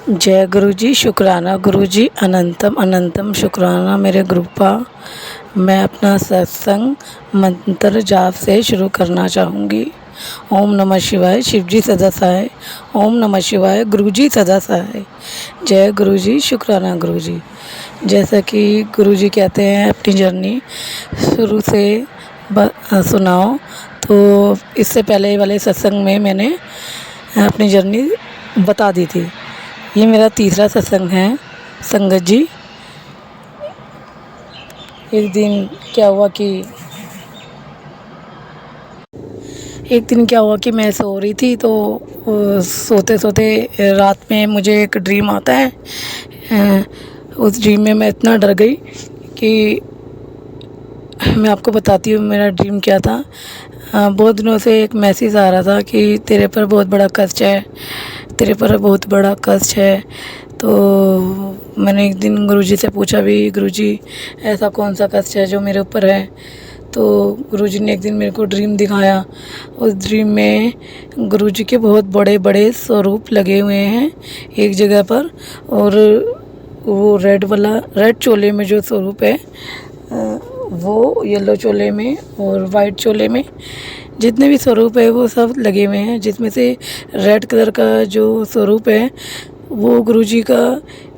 जय गुरु जी, शुक्राना गुरु जी, अनंतम अनंतम शुक्राना मेरे गुरुपा। मैं अपना सत्संग मंत्र जाप से शुरू करना चाहूँगी। ओम नमः शिवाय, शिव जी सदा सहाय। ओम नमः शिवाय, गुरु जी सदा सहाय। जय गुरु जी, शुक्राना गुरु जी। जैसा कि गुरु जी कहते हैं अपनी जर्नी शुरू से सुनाओ, तो इससे पहले वाले सत्संग में मैंने अपनी जर्नी बता दी थी। ये मेरा तीसरा सत्संग है संगत जी। एक दिन क्या हुआ कि मैं सो रही थी, तो सोते सोते रात में मुझे एक ड्रीम आता है। उस ड्रीम में मैं इतना डर गई कि मैं आपको बताती हूँ मेरा ड्रीम क्या था। बहुत दिनों से एक मैसेज आ रहा था कि तेरे पर बहुत बड़ा कष्ट है, तेरे पर बहुत बड़ा कष्ट है। तो मैंने एक दिन गुरुजी से पूछा भी, गुरुजी ऐसा कौन सा कष्ट है जो मेरे ऊपर है। तो गुरुजी ने एक दिन मेरे को ड्रीम दिखाया। उस ड्रीम में गुरुजी के बहुत बड़े बड़े स्वरूप लगे हुए हैं एक जगह पर, और वो रेड चोले में जो स्वरूप है, वो येलो चोले में और वाइट चोले में जितने भी स्वरूप है वो सब लगे हुए हैं। जिसमें से रेड कलर का जो स्वरूप है वो गुरुजी का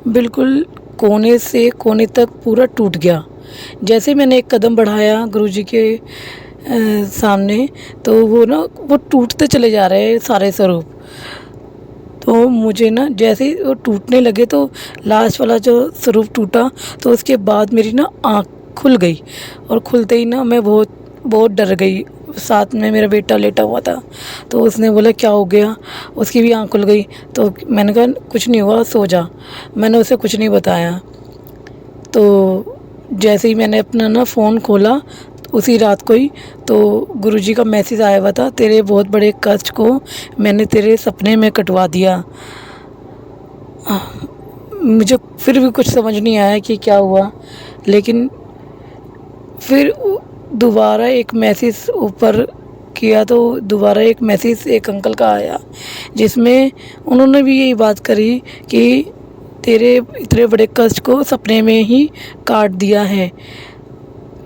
बिल्कुल कोने से कोने तक पूरा टूट गया। जैसे मैंने एक कदम बढ़ाया गुरुजी के सामने, तो वो टूटते चले जा रहे हैं सारे स्वरूप। तो मुझे जैसे ही वो टूटने लगे, तो लास्ट वाला जो स्वरूप टूटा, तो उसके बाद मेरी आँख खुल गई। और खुलते ही मैं बहुत बहुत डर गई। साथ में मेरा बेटा लेटा हुआ था, तो उसने बोला क्या हो गया, उसकी भी आँख खुल गई। तो मैंने कहा कुछ नहीं हुआ, सो जा। मैंने उसे कुछ नहीं बताया। तो जैसे ही मैंने अपना फ़ोन खोला उसी रात को ही, तो गुरुजी का मैसेज आया हुआ था, तेरे बहुत बड़े कष्ट को मैंने तेरे सपने में कटवा दिया। मुझे फिर भी कुछ समझ नहीं आया कि क्या हुआ, लेकिन फिर दोबारा एक मैसेज ऊपर किया, तो दोबारा एक मैसेज एक अंकल का आया, जिसमें उन्होंने भी यही बात करी कि तेरे इतने बड़े कष्ट को सपने में ही काट दिया है।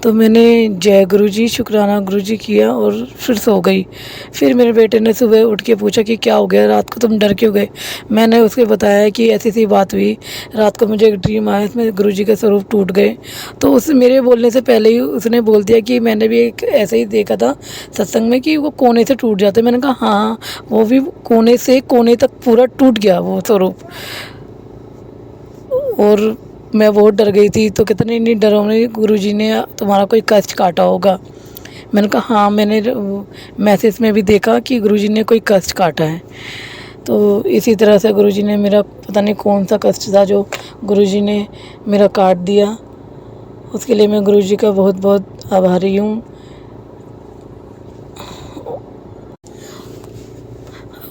तो मैंने जय गुरु जी, शुक्राना गुरु जी किया और फिर सो गई। फिर मेरे बेटे ने सुबह उठ के पूछा कि क्या हो गया, रात को तुम डर क्यों गए। मैंने उसके बताया कि ऐसी सी बात हुई, रात को मुझे एक ड्रीम आया, इसमें गुरु जी के स्वरूप टूट गए। तो उस मेरे बोलने से पहले ही उसने बोल दिया कि मैंने भी एक ऐसे ही देखा था सत्संग में कि वो कोने से टूट जाते। मैंने कहा हाँ, वो भी कोने से कोने तक पूरा टूट गया वो स्वरूप। और मैं बहुत डर गई थी। तो कितनी नहीं डरावनी, गुरुजी ने तुम्हारा कोई कष्ट काटा होगा। मैंने कहा हाँ, मैंने मैसेज में भी देखा कि गुरुजी ने कोई कष्ट काटा है। तो इसी तरह से गुरुजी ने मेरा पता नहीं कौन सा कष्ट था जो गुरुजी ने मेरा काट दिया। उसके लिए मैं गुरुजी का बहुत बहुत आभारी हूँ।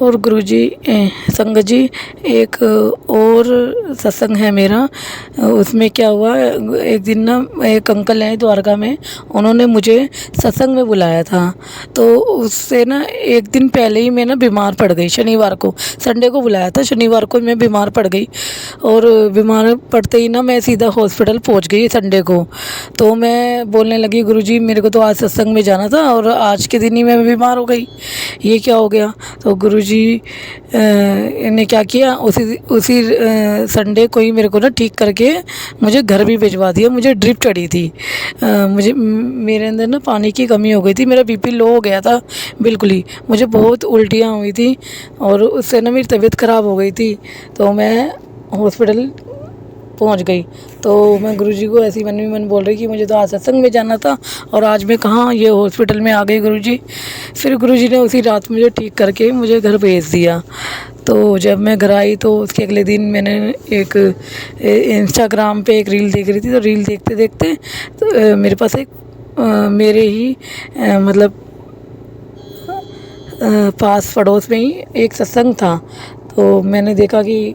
और गुरुजी संगत जी, एक और सत्संग है मेरा। उसमें क्या हुआ, एक दिन एक अंकल हैं द्वारका में, उन्होंने मुझे सत्संग में बुलाया था। तो उससे एक दिन पहले ही मैं बीमार पड़ गई। शनिवार को, संडे को बुलाया था, शनिवार को मैं बीमार पड़ गई। और बीमार पड़ते ही मैं सीधा हॉस्पिटल पहुंच गई संडे को। तो मैं बोलने लगी गुरुजी मेरे को तो आज सत्संग में जाना था और आज के दिन ही मैं बीमार हो गई, ये क्या हो गया। तो गुरुजी ने क्या किया, उसी संडे को ही मेरे को ठीक करके मुझे घर भी भिजवा दिया। मुझे ड्रिप चढ़ी थी, मेरे अंदर पानी की कमी हो गई थी, मेरा बीपी लो हो गया था बिल्कुल ही, मुझे बहुत उल्टियाँ हुई थी और उससे मेरी तबीयत ख़राब हो गई थी। तो मैं हॉस्पिटल पहुंच गई। तो मैं गुरुजी को ऐसी मन में मन बोल रही कि मुझे तो आज सत्संग में जाना था और आज मैं कहाँ ये हॉस्पिटल में आ गई गुरुजी। फिर गुरुजी ने उसी रात मुझे ठीक करके मुझे घर भेज दिया। तो जब मैं घर आई तो उसके अगले दिन मैंने एक इंस्टाग्राम पे एक रील देख रही थी। तो रील देखते देखते तो मेरे पास एक मेरे ही मतलब पास पड़ोस में ही एक सत्संग था। तो मैंने देखा कि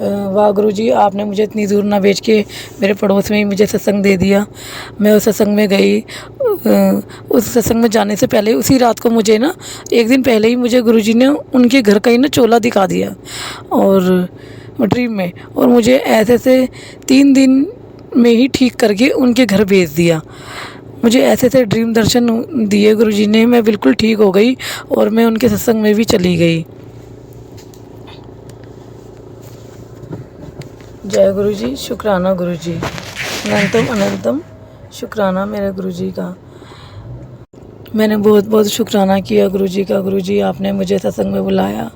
वाह गुरुजी, आपने मुझे इतनी दूर ना भेज के मेरे पड़ोस में ही मुझे सत्संग दे दिया। मैं उस सत्संग में गई। उस सत्संग में जाने से पहले उसी रात को मुझे एक दिन पहले ही मुझे गुरुजी ने उनके घर का ही चोला दिखा दिया। और ड्रीम में, और मुझे ऐसे ऐसे 3 दिन में ही ठीक करके उनके घर भेज दिया। मुझे ऐसे ऐसे ड्रीम दर्शन दिए गुरुजी ने, मैं बिल्कुल ठीक हो गई और मैं उनके सत्संग में भी चली गई। जय गुरुजी, शुक्राना गुरुजी, अनंतम अनंतम शुक्राना मेरे गुरुजी का। मैंने बहुत बहुत शुक्राना किया गुरुजी का। गुरुजी, आपने मुझे सत्संग में बुलाया।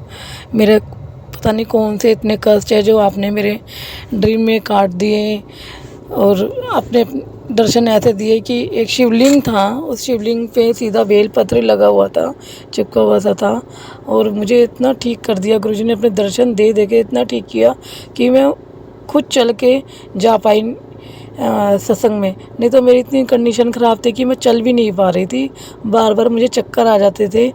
मेरे पता नहीं कौन से इतने कष्ट है जो आपने मेरे ड्रीम में काट दिए, और आपने दर्शन ऐसे दिए कि एक शिवलिंग था, उस शिवलिंग पे सीधा बेलपत्र लगा हुआ था, चिपका हुआ सा था, और मुझे इतना ठीक कर दिया गुरुजी ने। अपने दर्शन दे दे के इतना ठीक किया कि मैं खुद चल के जा पाई सत्संग में। नहीं तो मेरी इतनी कंडीशन ख़राब थी कि मैं चल भी नहीं पा रही थी, बार बार मुझे चक्कर आ जाते थे,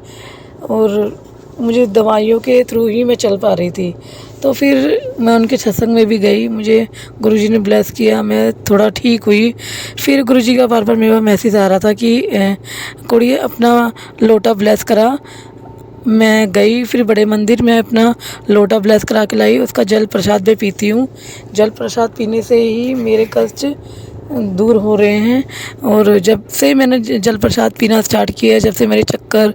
और मुझे दवाइयों के थ्रू ही मैं चल पा रही थी। तो फिर मैं उनके सत्संग में भी गई, मुझे गुरुजी ने ब्लेस किया, मैं थोड़ा ठीक हुई। फिर गुरुजी का बार बार मेरा मैसेज आ रहा था कि कुड़िए अपना लोटा ब्लेस करा। मैं गई फिर बड़े मंदिर में अपना लोटा ब्लेस करा के लाई, उसका जल प्रसाद भी पीती हूँ। जल प्रसाद पीने से ही मेरे कष्ट दूर हो रहे हैं, और जब से मैंने जल प्रसाद पीना स्टार्ट किया, जब से मेरे चक्कर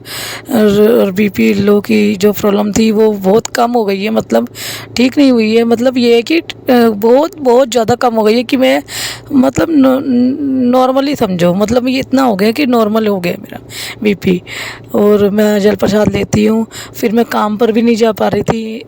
और बीपी लो की जो प्रॉब्लम थी वो बहुत कम हो गई है। मतलब ठीक नहीं हुई है, मतलब ये है कि बहुत बहुत ज़्यादा कम हो गई है कि मैं मतलब नॉर्मली समझो, मतलब ये इतना हो गया कि नॉर्मल हो गया मेरा बीपी। और मैं जल प्रसाद लेती हूँ। फिर मैं काम पर भी नहीं जा पा रही थी,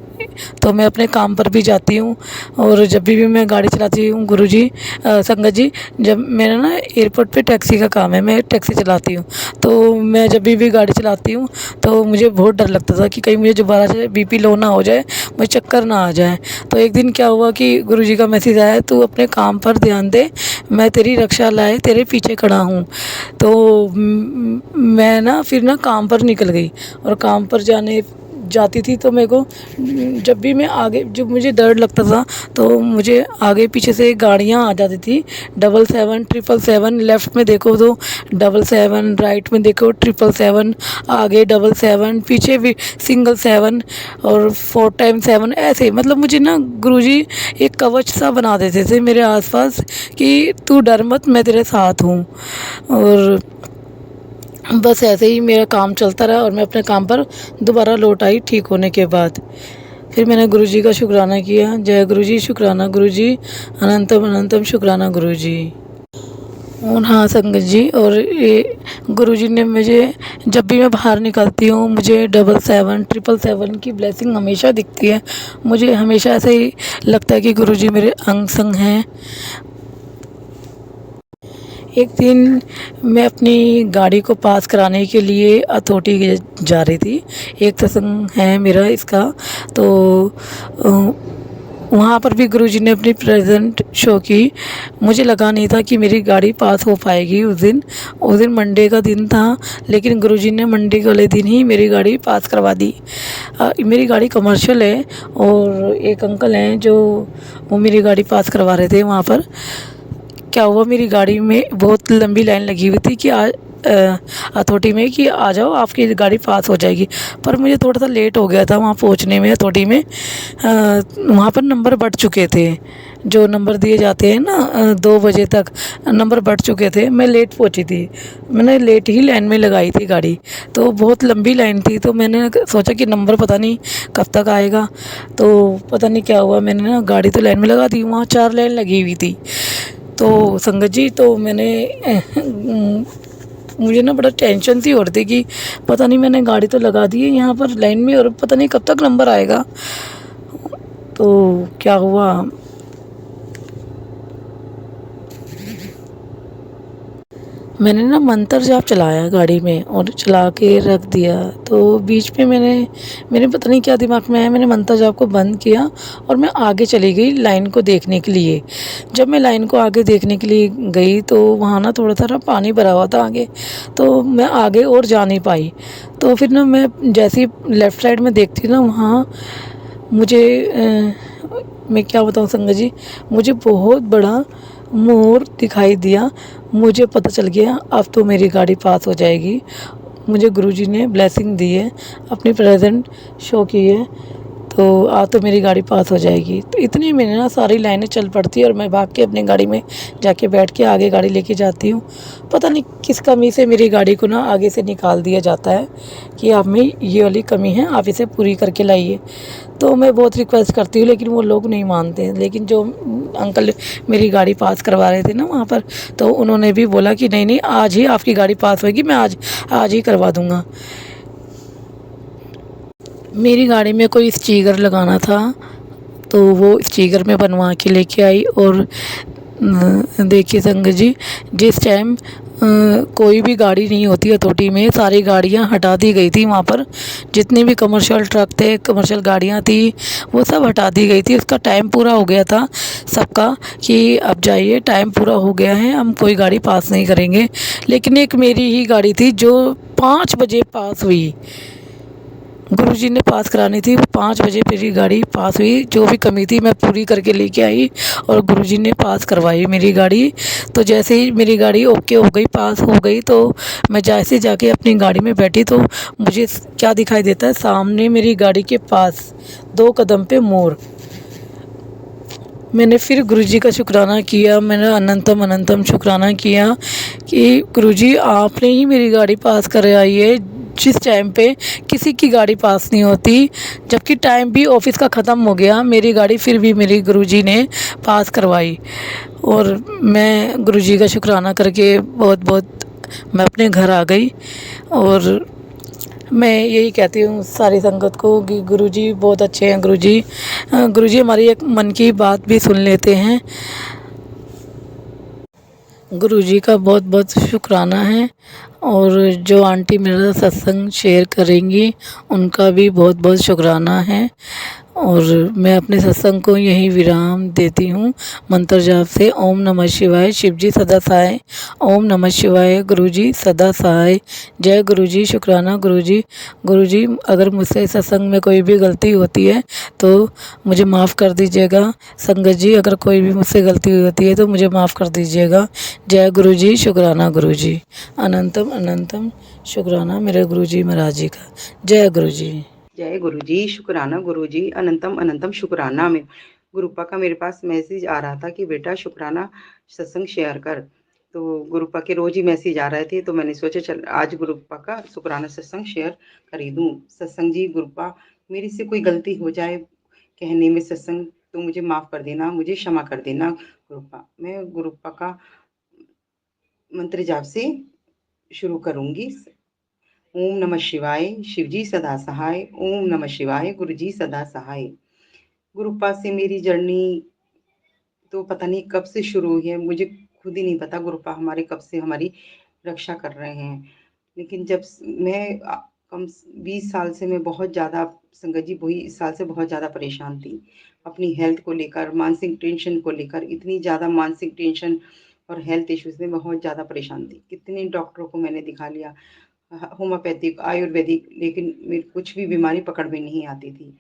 तो मैं अपने काम पर भी जाती हूँ। और जब भी मैं गाड़ी चलाती हूँ गुरुजी, संगत जी, जब मेरा ना एयरपोर्ट पे टैक्सी का काम है, मैं टैक्सी चलाती हूँ, तो मैं जब भी गाड़ी चलाती हूँ तो मुझे बहुत डर लगता था कि कहीं मुझे दोबारा से बीपी लो ना हो जाए, मुझे चक्कर ना आ जाए। तो एक दिन क्या हुआ कि गुरुजी का मैसेज आया, तू अपने काम पर ध्यान दे, मैं तेरी रक्षा लाए तेरे पीछे खड़ा हूँ। तो मैं ना फिर ना काम पर निकल गई, और काम पर जाती थी तो मेरे को जब भी मैं आगे, जब मुझे दर्द लगता था तो मुझे आगे पीछे से गाड़ियाँ आ जाती थी। 77 777, लेफ़्ट में देखो तो 77, राइट में देखो 777, आगे 77, पीछे भी सिंगल 7 और 4 टाइम 7, ऐसे। मतलब मुझे ना गुरुजी एक कवच सा बना देते थे मेरे आसपास कि तू डर मत, मैं तेरे साथ हूँ। और बस ऐसे ही मेरा काम चलता रहा, और मैं अपने काम पर दोबारा लौट आई ठीक होने के बाद। फिर मैंने गुरुजी का शुक्राना किया। जय गुरुजी, शुक्राना गुरुजी, अनंतम अनंतम शुक्राना गुरुजी। और हाँ संगत जी, और ये गुरुजी ने मुझे, जब भी मैं बाहर निकलती हूँ मुझे 77 777 की ब्लेसिंग हमेशा दिखती है। मुझे हमेशा ऐसे ही लगता है कि गुरुजी मेरे अंग संग हैं। एक दिन मैं अपनी गाड़ी को पास कराने के लिए अथॉरिटी जा रही थी, एक सत्संग है मेरा इसका, तो वहाँ पर भी गुरुजी ने अपनी प्रेजेंट शो की। मुझे लगा नहीं था कि मेरी गाड़ी पास हो पाएगी उस दिन मंडे का दिन था, लेकिन गुरुजी ने मंडे वाले दिन ही मेरी गाड़ी पास करवा दी। मेरी गाड़ी कमर्शियल है, और एक अंकल हैं जो वो मेरी गाड़ी पास करवा रहे थे। वहाँ पर क्या हुआ, मेरी गाड़ी में बहुत लंबी लाइन लगी हुई थी कि अथॉरिटी में कि आ जाओ आपकी गाड़ी पास हो जाएगी। पर मुझे थोड़ा सा लेट हो गया था वहाँ पहुँचने में अथॉरिटी में। वहाँ पर नंबर बढ़ चुके थे, जो नंबर दिए जाते हैं ना 2 बजे तक, नंबर बढ़ चुके थे। मैं लेट पहुँची थी, मैंने लेट ही लाइन में लगाई थी गाड़ी, तो बहुत लंबी लाइन थी। तो मैंने सोचा कि नंबर पता नहीं कब तक आएगा, तो पता नहीं क्या हुआ, मैंने ना गाड़ी तो लाइन में लगा दी, वहाँ 4 लाइन लगी हुई थी। तो संगत जी, तो मुझे ना बड़ा टेंशन सी हो रही थी कि पता नहीं मैंने गाड़ी तो लगा दी है यहाँ पर लाइन में, और पता नहीं कब तक नंबर आएगा। तो क्या हुआ, मैंने ना मंत्र जाप चलाया गाड़ी में और चला के रख दिया। तो बीच में मेरे पता नहीं क्या दिमाग में आया, मैंने मंत्र जाप को बंद किया और मैं आगे चली गई लाइन को देखने के लिए। जब मैं लाइन को आगे देखने के लिए गई तो वहाँ ना थोड़ा सा पानी भरा हुआ था आगे, तो मैं आगे और जा नहीं पाई। तो फिर ना मैं जैसे ही लेफ़्ट साइड में देखती ना, वहाँ मुझे मैं क्या बताऊँ संगत जी, मुझे बहुत बड़ा मोर दिखाई दिया। मुझे पता चल गया अब तो मेरी गाड़ी पास हो जाएगी। मुझे गुरुजी ने ब्लेसिंग दी है, अपनी प्रेजेंट शो की है। तो तो मेरी गाड़ी पास हो जाएगी। तो इतनी में ना सारी लाइनें चल पड़ती है और मैं भाग के अपनी गाड़ी में जाके बैठ के आगे गाड़ी लेके जाती हूँ। पता नहीं किस कमी से मेरी गाड़ी को ना आगे से निकाल दिया जाता है कि आप में ये वाली कमी है, आप इसे पूरी करके लाइए। तो मैं बहुत रिक्वेस्ट करती हूँ लेकिन वो लोग नहीं मानते हैं। लेकिन जो अंकल मेरी गाड़ी पास करवा रहे थे ना वहाँ पर, तो उन्होंने भी बोला कि नहीं नहीं, आज ही आपकी गाड़ी पास होगी, मैं आज आज ही करवा दूँगा। मेरी गाड़ी में कोई स्टिकर लगाना था, तो वो स्टिकर मैं बनवा के लेके आई। और देखिए संगत जी, जिस टाइम कोई भी गाड़ी नहीं होती हथौटी में, सारी गाड़ियां हटा दी गई थी वहाँ पर। जितने भी कमर्शियल ट्रक थे, कमर्शियल गाड़ियां थी, वो सब हटा दी गई थी। उसका टाइम पूरा हो गया था सबका कि अब जाइए, टाइम पूरा हो गया है, हम कोई गाड़ी पास नहीं करेंगे। लेकिन एक मेरी ही गाड़ी थी जो 5 बजे पास हुई। गुरुजी ने पास करानी थी, 5 बजे मेरी गाड़ी पास हुई। जो भी कमी थी मैं पूरी करके लेके आई और गुरुजी ने पास करवाई मेरी गाड़ी। तो जैसे ही मेरी गाड़ी ओके हो गई, पास हो गई, तो मैं जैसे जाके अपनी गाड़ी में बैठी तो मुझे क्या दिखाई देता है, सामने मेरी गाड़ी के पास 2 कदम पे मोर। मैंने फिर गुरुजी का शुक्राना किया, मैंने अनंतम अनंतम शुक्राना किया कि गुरुजी आपने ही मेरी गाड़ी पास कराई है, जिस टाइम पे किसी की गाड़ी पास नहीं होती। जबकि टाइम भी ऑफिस का ख़त्म हो गया, मेरी गाड़ी फिर भी मेरी गुरुजी ने पास करवाई। और मैं गुरुजी का शुक्राना करके बहुत बहुत मैं अपने घर आ गई। और मैं यही कहती हूँ सारी संगत को कि गुरुजी बहुत अच्छे हैं। गुरुजी हमारी एक मन की बात भी सुन लेते हैं। गुरुजी का बहुत बहुत शुक्राना है। और जो आंटी मेरा सत्संग शेयर करेंगी, उनका भी बहुत बहुत शुक्राना है। और मैं अपने सत्संग को यहीं विराम देती हूँ मंत्र जाप से। ओम नमः शिवाय, शिव जी सदा सहाय। ओम नमः शिवाय, गुरु जी सदा सहाय। जय गुरु जी, शुक्राना गुरु जी। गुरु जी, अगर मुझसे सत्संग में कोई भी गलती होती है तो मुझे माफ़ कर दीजिएगा। संगत जी, अगर कोई भी मुझसे गलती होती है तो मुझे माफ़ कर दीजिएगा। जय गुरु जी, शुक्राना गुरु जी। अनंतम अनंतम शुक्राना मेरे गुरु जी महाराज जी का। जय गुरु जी। जय गुरु जी, शुक्राना गुरु जी, अनंतम अनंतम शुक्राना। में गुरुपा का मेरे पास मैसेज आ रहा था कि बेटा शुक्राना सत्संग शेयर कर। तो गुरुपा के रोज ही मैसेज आ रहे थे, तो मैंने सोचा चल आज गुरुपा का शुक्राना सत्संग शेयर कर ही दूँ। सत्संग जी, गुरुपा मेरे से कोई गलती हो जाए कहने में सत्संग, तो मुझे माफ़ कर देना, मुझे क्षमा कर देना गुरुपा। मैं गुरुपा का मंत्र जाप से शुरू करूँगी। ओम नमः शिवाय, शिवजी सदा सहाय। ओम नमः शिवाय, गुरुजी सदा सहाय। गुरुपा से मेरी जर्नी तो पता नहीं कब से शुरू हुई है, मुझे खुद ही नहीं पता गुरुपा हमारे कब से हमारी रक्षा कर रहे हैं। लेकिन जब मैं कम 20 साल से मैं बहुत ज़्यादा, संगत जी 20 साल से बहुत ज़्यादा परेशान थी अपनी हेल्थ को लेकर, मानसिक टेंशन को लेकर। इतनी ज़्यादा मानसिक टेंशन और हेल्थ इश्यूज में बहुत ज़्यादा परेशान थी। कितने डॉक्टरों को मैंने दिखा लिया, होम्योपैथिक, आयुर्वेदिक, लेकिन मेरी कुछ भी बीमारी पकड़ में नहीं आती थी।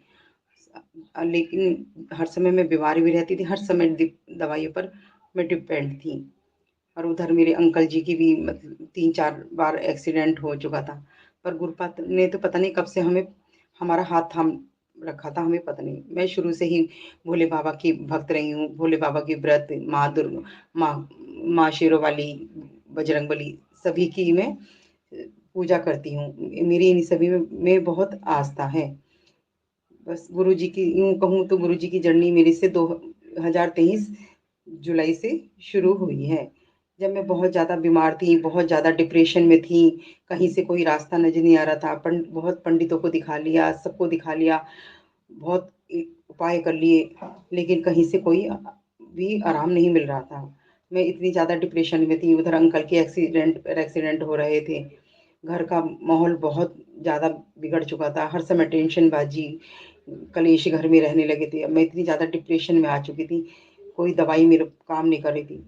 लेकिन हर समय मैं बीमार भी रहती थी, हर समय दवाइयों पर मैं डिपेंड थी। और उधर मेरे अंकल जी की भी मतलब 3-4 बार एक्सीडेंट हो चुका था। पर गुरुपाद ने तो पता नहीं कब से हमें हमारा हाथ थाम रखा था, हमें पता नहीं। मैं शुरू से ही भोले बाबा की भक्त रही हूँ। भोले बाबा की व्रत, माँ दुर्गा, माँ शेरों वाली, बजरंगबली, सभी की मैं पूजा करती हूँ। मेरी इन सभी में बहुत आस्था है। बस गुरुजी की यूँ कहूँ तो गुरुजी की जर्नी मेरी से 2023 जुलाई से शुरू हुई है। जब मैं बहुत ज़्यादा बीमार थी, बहुत ज़्यादा डिप्रेशन में थी, कहीं से कोई रास्ता नज़र नहीं आ रहा था। बहुत पंडितों को दिखा लिया, सबको दिखा लिया, बहुत उपाय कर लिए, लेकिन कहीं से कोई भी आराम नहीं मिल रहा था। मैं इतनी ज़्यादा डिप्रेशन में थी, उधर अंकल के एक्सीडेंट हो रहे थे। घर का माहौल बहुत ज़्यादा बिगड़ चुका था, हर समय टेंशनबाजी, कलेश घर में रहने लगे थे। मैं इतनी ज़्यादा डिप्रेशन में आ चुकी थी, कोई दवाई मेरे काम नहीं कर रही थी।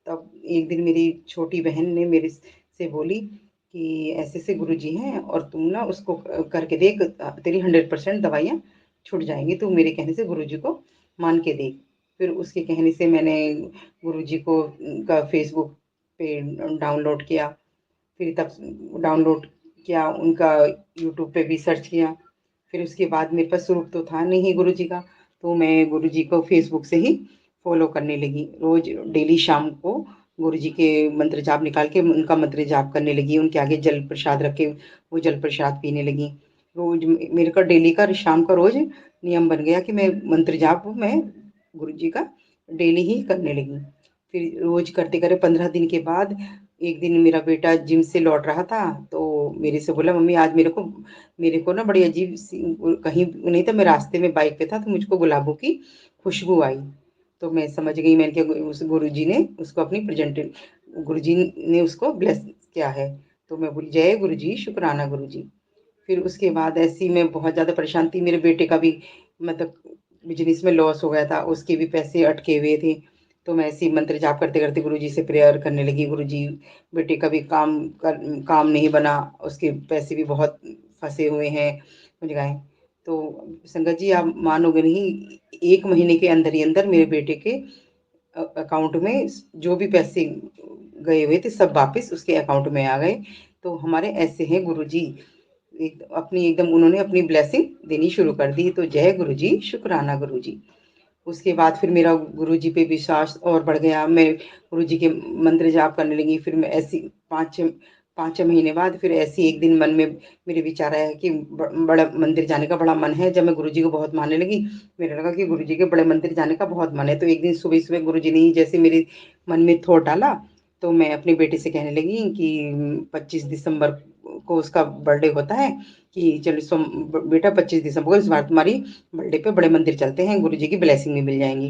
तब एक दिन मेरी छोटी बहन ने मेरे से बोली कि ऐसे ऐसे गुरुजी हैं और तुम ना उसको करके देख, तेरी 100% दवाइयाँ छूट जाएंगी। तू मेरे कहने से गुरुजी को मान के देख। फिर उसके कहने से मैंने गुरुजी को का फेसबुक पे डाउनलोड किया, फिर तब डाउनलोड किया, उनका यूट्यूब पे भी सर्च किया। फिर उसके बाद मेरे पास स्वरूप तो था नहीं गुरुजी का, तो मैं गुरुजी को फ़ेसबुक से ही फ़ॉलो करने लगी। रोज़ डेली शाम को गुरुजी के मंत्र जाप निकाल के उनका मंत्र जाप करने लगी, उनके आगे जल प्रसाद रख के वो जल प्रसाद पीने लगी। रोज़ मेरे का डेली का शाम का रोज़ नियम बन गया कि मैं मंत्र जाप मैं गुरुजी का डेली ही करने लगी। फिर रोज़ करते-करते 15 दिन के बाद एक दिन मेरा बेटा जिम से लौट रहा था, तो मेरे से बोला, "मम्मी आज मेरे को ना बड़ी अजीब-सी कहीं नहीं था, मैं रास्ते में बाइक पे था तो मुझको गुलाबों की खुशबू आई।" तो मैं समझ गई, मैंने कहा उस गुरुजी ने उसको अपनी गुरुजी ने उसको ब्लेस किया है। तो मैं बोली, "जय गुरुजी, शुक्राना गुरुजी।" फिर उसके बाद ऐसे ही मैं बहुत ज़्यादा परेशान थी, मेरे बेटे का भी मतलब बिज़नेस में लॉस हो गया था, उसके भी पैसे अटके हुए थे। तो मैं ऐसे ही मंत्र जाप करते-करते गुरुजी से प्रेयर करने लगी, गुरुजी बेटे का भी काम नहीं बना, उसके पैसे भी बहुत फँसे हुए हैं मुझे कहा। तो संगत जी आप मानोगे नहीं, 1 महीने के अंदर ही अंदर मेरे बेटे के अकाउंट में जो भी पैसे गए हुए थे सब वापस उसके अकाउंट में आ गए। तो हमारे ऐसे हैं गुरुजी, एकदम उन्होंने अपनी ब्लेसिंग देनी शुरू कर दी। तो जय गुरुजी, शुक्राना गुरुजी। उसके बाद फिर मेरा गुरुजी पे विश्वास और बढ़ गया। मैं गुरुजी के मंत्र जाप करने लगी। फिर मैं ऐसी 5-6 महीने बाद फिर ऐसे एक दिन मन में मेरे विचार आया कि बड़ा मंदिर जाने का बड़ा मन है। जब मैं गुरुजी को बहुत मानने लगी, मेरे लगा कि गुरुजी के बड़े मंदिर जाने का बहुत मन है। तो एक दिन सुबह-सुबह गुरुजी ने जैसे मेरे मन में थॉट डाला, तो मैं अपने बेटे से कहने लगी कि 25 दिसंबर को उसका बर्थडे होता है कि चलो बेटा 25 दिसंबर को इस बार तुम्हारी बर्थडे पे बड़े मंदिर चलते हैं, गुरुजी की ब्लेसिंग भी मिल जाएँगी।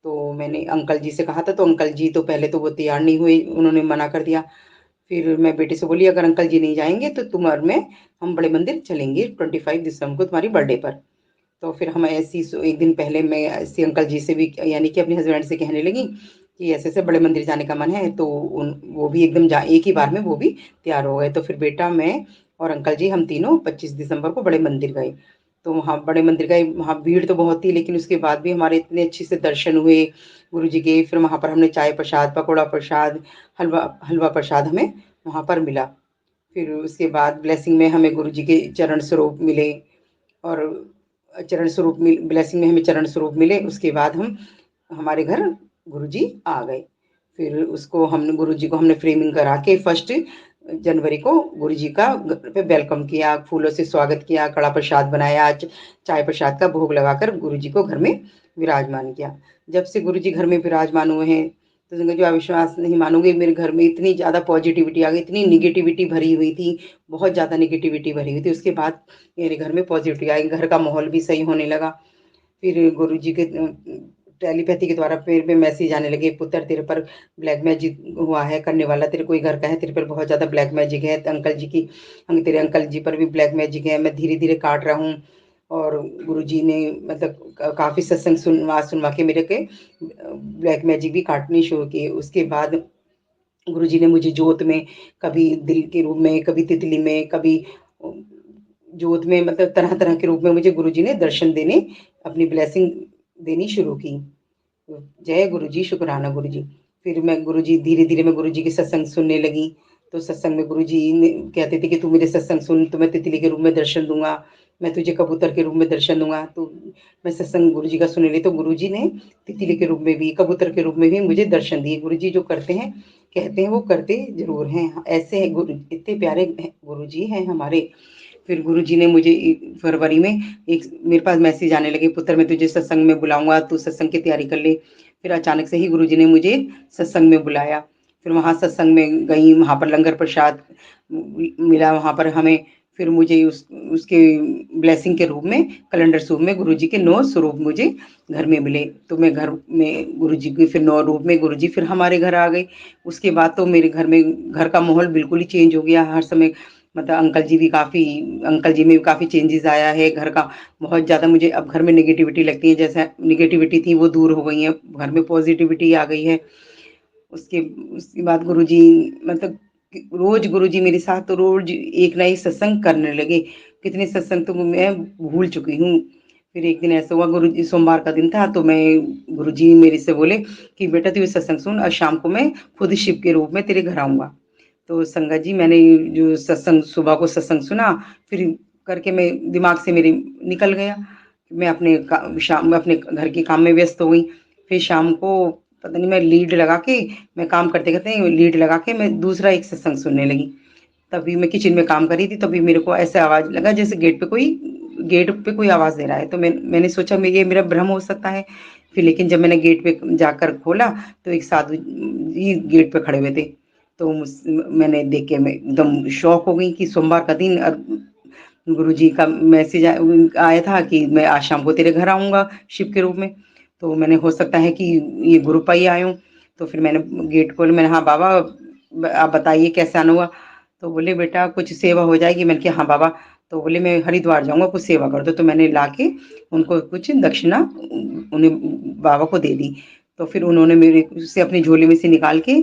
तो मैंने अंकल जी से कहा था, तो अंकल जी तो पहले तो वो तैयार नहीं हुए, उन्होंने मना कर दिया। फिर मैं बेटे से बोली, "अगर अंकल जी नहीं जाएँगे तो तुम और मैं हम बड़े मंदिर चलेंगे 25 दिसंबर को तुम्हारी बर्थडे पर।" तो फिर हम ऐसी एक दिन पहले मैं ऐसे अंकल जी से भी यानी कि अपने हस्बैंड से कहने लगी कि ऐसे-ऐसे बड़े मंदिर जाने का मन है, तो वो भी एकदम एक ही बार में वो भी तैयार हो गए। तो फिर बेटा, मैं और अंकल जी हम तीनों 25 दिसंबर को बड़े मंदिर गए। तो वहाँ बड़े मंदिर गए, वहाँ भीड़ तो बहुत थी, लेकिन उसके बाद भी हमारे इतने अच्छे से दर्शन हुए गुरुजी के। फिर वहाँ पर हमने चाय प्रसाद, पकौड़ा प्रसाद, हलवा हलवा प्रसाद हमें वहाँ पर मिला। फिर उसके बाद ब्लेसिंग में हमें गुरुजी के चरण स्वरूप मिले, और चरण स्वरूप ब्लेसिंग में हमें चरण स्वरूप मिले। उसके बाद हमारे घर गुरुजी आ गए। फिर उसको हमने गुरुजी को हमने फ्रेमिंग करा के 1 जनवरी को गुरुजी का घर पे वेलकम किया, फूलों से स्वागत किया, कड़ा प्रसाद बनाया, चाय प्रसाद का भोग लगाकर गुरुजी को घर में विराजमान किया। जब से गुरुजी घर में विराजमान हुए हैं, तो संगत जी आप विश्वास नहीं मानोगे, मेरे घर में इतनी ज़्यादा पॉजिटिविटी आ गई, इतनी नेगेटिविटी भरी हुई थी, बहुत ज़्यादा नेगेटिविटी भरी हुई थी। उसके बाद मेरे घर में पॉजिटिविटी आई, घर का माहौल भी सही होने लगा। फिर गुरुजी के टेलीपैथी के द्वारा फिर में मैसेज आने लगे, पुत्र तेरे पर ब्लैक मैजिक हुआ है, करने वाला तेरे कोई घर का है, तेरे पर बहुत ज़्यादा ब्लैक मैजिक है। तो अंकल जी की तेरे अंकल जी पर भी ब्लैक मैजिक है, मैं धीरे-धीरे काट रहा हूँ। और गुरुजी ने मतलब काफ़ी सत्संग सुनवा के मेरे के ब्लैक मैजिक भी काटनी शुरू किए। उसके बाद गुरुजी ने मुझे जोत में, कभी दिल के रूप में, कभी तितली में, कभी अ, जोत में, मतलब तरह-तरह के रूप में मुझे गुरुजी ने दर्शन देने, अपनी ब्लेसिंग देनी शुरू की। जय गुरुजी, शुक्राना गुरुजी। फिर मैं गुरुजी धीरे-धीरे मैं गुरुजी के सत्संग सुनने लगी। तो सत्संग में गुरुजी ने कहते थे कि तू मेरे सत्संग सुन, तो मैं तितली के रूप में दर्शन दूँगा, मैं तुझे कबूतर के रूप में दर्शन दूँगा। तो मैं सत्संग गुरुजी का सुन रही, तो गुरुजी ने तितली के रूप में भी, कबूतर के रूप में भी मुझे दर्शन दिए। गुरुजी जो करते हैं, कहते हैं, वो करते ज़रूर हैं। ऐसे हैं गुरु, इतने प्यारे गुरुजी हैं हमारे। फिर गुरुजी ने मुझे फरवरी में एक मेरे पास मैसेज आने लगे, पुत्र मैं तुझे सत्संग में बुलाऊँगा, तू सत्संग की तैयारी कर ले। फिर अचानक से ही गुरुजी ने मुझे सत्संग में बुलाया। फिर वहाँ सत्संग में गई, वहाँ पर लंगर प्रसाद मिला वहाँ पर हमें। फिर मुझे उसके ब्लेसिंग के रूप में, कैलेंडर स्वरूप में गुरुजी के 9 स्वरूप मुझे घर में मिले। तो मैं घर में गुरुजी के फिर 9 रूप में गुरुजी फिर हमारे घर आ गए। उसके बाद तो मेरे घर में घर का माहौल बिल्कुल ही चेंज हो गया। हर समय मतलब अंकल जी में भी काफ़ी चेंजेस आया है। घर का बहुत ज़्यादा मुझे अब घर में नेगेटिविटी लगती है, जैसे नेगेटिविटी थी वो दूर हो गई है, घर में पॉजिटिविटी आ गई है। उसके उसके बाद गुरुजी मतलब रोज़ गुरुजी मेरे साथ तो रोज़ एक ना एक सत्संग करने लगे। कितने सत्संग तो मैं भूल चुकी हूँ। फिर एक दिन ऐसा हुआ, गुरुजी सोमवार का दिन था, तो मैं गुरुजी मेरे से बोले कि बेटा तू ये सत्संग सुन, और शाम को मैं खुद शिव के रूप में तेरे घर आऊँगा। तो संगत जी मैंने जो सत्संग सुबह को सत्संग सुना, फिर करके मैं दिमाग से मेरे निकल गया। मैं अपने शाम में अपने घर के काम में व्यस्त हो गई। फिर शाम को पता नहीं मैं लीड लगा के मैं काम करते-करते लीड लगा के मैं दूसरा एक सत्संग सुनने लगी। तभी मैं किचन में काम कर रही थी, तभी मेरे को ऐसे आवाज़ लगा जैसे गेट पे कोई आवाज़ दे रहा है। तो मैंने सोचा ये मेरा भ्रम हो सकता है। फिर लेकिन जब मैंने गेट पे जाकर खोला तो एक साधु जी गेट पे खड़े हुए थे। तो मैंने देख के मैं एकदम शॉक हो गई कि सोमवार का दिन गुरुजी का मैसेज आया था कि मैं आज शाम को तेरे घर आऊँगा शिव के रूप में। तो मैंने हो सकता है कि ये गुरुपा ही आए हों। तो फिर मैंने गेट खोला, मैंने हाँ बाबा आप बताइए कैसे आना हुआ? तो बोले बेटा कुछ सेवा हो जाएगी? मैंने कहा हाँ बाबा। तो बोले मैं हरिद्वार जाऊँगा कुछ सेवा कर दो। तो मैंने लाके उनको कुछ दक्षिणा उन्हें बाबा को दे दी। तो फिर उन्होंने मेरे से अपनी झोली में से निकाल के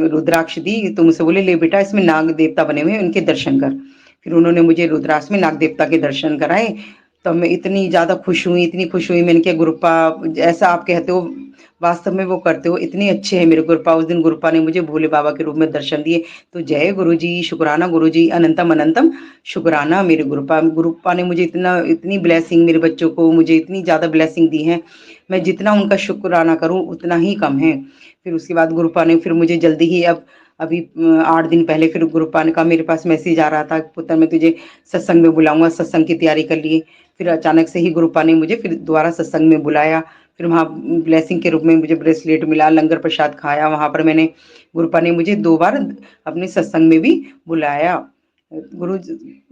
रुद्राक्ष दी। तो मुझसे बोले ले बेटा इसमें नाग देवता बने हुए हैं उनके दर्शन कर। फिर उन्होंने मुझे रुद्राक्ष में नाग देवता के दर्शन कराए। तब मैं इतनी ज़्यादा खुश हुई, इतनी खुश हुई। मैंने कहा गुरुपा जैसा आप कहते हो वास्तव में वो करते हो, इतने अच्छे हैं मेरे गुरुपा। उस दिन गुरुपा ने मुझे भोले बाबा के रूप में दर्शन दिए। तो जय गुरुजी, शुक्राना गुरुजी, अनंतम अनंतम शुक्राना मेरे गुरुपा। गुरुपा ने मुझे इतनी ब्लेसिंग मेरे बच्चों को मुझे इतनी ज़्यादा ब्लेसिंग दी है, मैं जितना उनका शुक्राना करूँ उतना ही कम है। फिर उसके बाद गुरुपा ने फिर मुझे जल्दी ही अभी 8 दिन पहले फिर गुरुपा ने कहा मेरे पास मैसेज आ रहा था पुत्र मैं तुझे सत्संग में बुलाऊँगा, सत्संग की तैयारी कर लिए। फिर अचानक से ही गुरुपा ने मुझे फिर दोबारा सत्संग में बुलाया। फिर वहाँ ब्लेसिंग के रूप में मुझे ब्रेसलेट मिला, लंगर प्रसाद खाया। वहाँ पर मैंने गुरुपा ने मुझे 2 बार अपने सत्संग में भी बुलाया। गुरु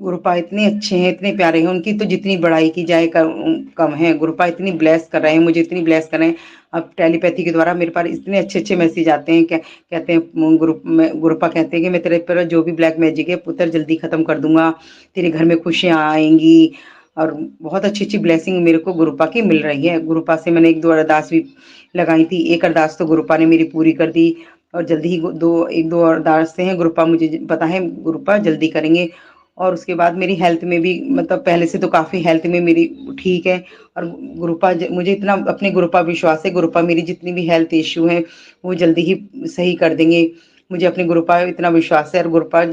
गुरुपा इतने अच्छे हैं, इतने प्यारे हैं, उनकी तो जितनी बड़ाई की जाए कम है। गुरुपा इतनी ब्लेस कर रहे हैं, मुझे इतनी ब्लेस कर रहे हैं। अब टेलीपैथी के द्वारा मेरे पास इतने अच्छे-अच्छे मैसेज आते हैं, कहते हैं गुरुपा कहते हैं कि मैं तेरे पर जो भी ब्लैक मैजिक है पुत्र जल्दी खत्म कर दूँगा, तेरे घर में खुशियाँ आएँगी। और बहुत अच्छी-अच्छी ब्लेसिंग मेरे को गुरुपा की मिल रही है। गुरुपा से मैंने 1-2 अरदास भी लगाई थी। एक अरदास तो गुरुपा ने मेरी पूरी कर दी और जल्दी ही 1-2 अरदासें हैं गुरुपा मुझे पता है गुरुपा जल्दी करेंगे। और उसके बाद मेरी हेल्थ में भी मतलब पहले से तो काफ़ी हेल्थ में मेरी ठीक है। और गुरुपा मुझे इतना अपने गुरुपा विश्वास है, गुरुपा मेरी जितनी भी हेल्थ इश्यू हैं वो जल्दी ही सही कर देंगे। मुझे अपने गुरुपा इतना विश्वास है और गुरुपा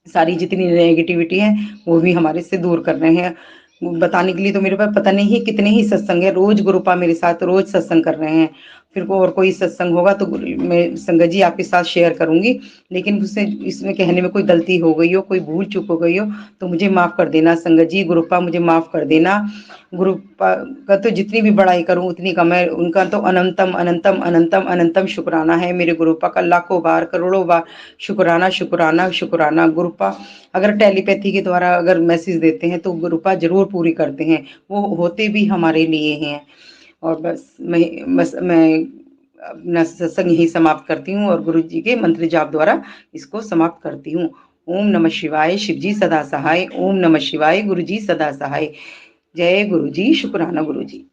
सारी जितनी नेगेटिविटी है वो भी हमारे से दूर कर रहे हैं। बताने के लिए तो मेरे पास पता नहीं है कितने ही सत्संग है, रोज़ गुरुपा मेरे साथ रोज़ सत्संग कर रहे हैं। फिर और कोई सत्संग होगा तो मैं संगत जी आपके साथ शेयर करूँगी। लेकिन उससे इसमें कहने में कोई गलती हो गई हो, कोई भूल चूक हो गई हो तो मुझे माफ़ कर देना संगत जी, गुरुपा मुझे माफ़ कर देना। गुरुपा का तो जितनी भी बड़ाई करूँ उतनी कम है। उनका तो अनंतम, अनंतम, अनंतम, अनंतम शुक्राना है मेरे गुरुपा का लाखों बार, करोड़ों बार शुक्राना, शुक्राना, शुक्राना। गुरुपा अगर टेलीपैथी के द्वारा अगर मैसेज देते हैं तो गुरुपा ज़रूर पूरी करते हैं, वो होते भी हमारे लिए हैं। और मैं अपना सत्संग यहीं समाप्त करती हूँ और गुरु जी के मंत्र जाप द्वारा इसको समाप्त करती हूँ। ओम नमः शिवाय, शिव जी सदा सहाय। ओम नमः शिवाय, गुरु जी सदा सहाय। जय गुरु जी, शुक्राना गुरु जी।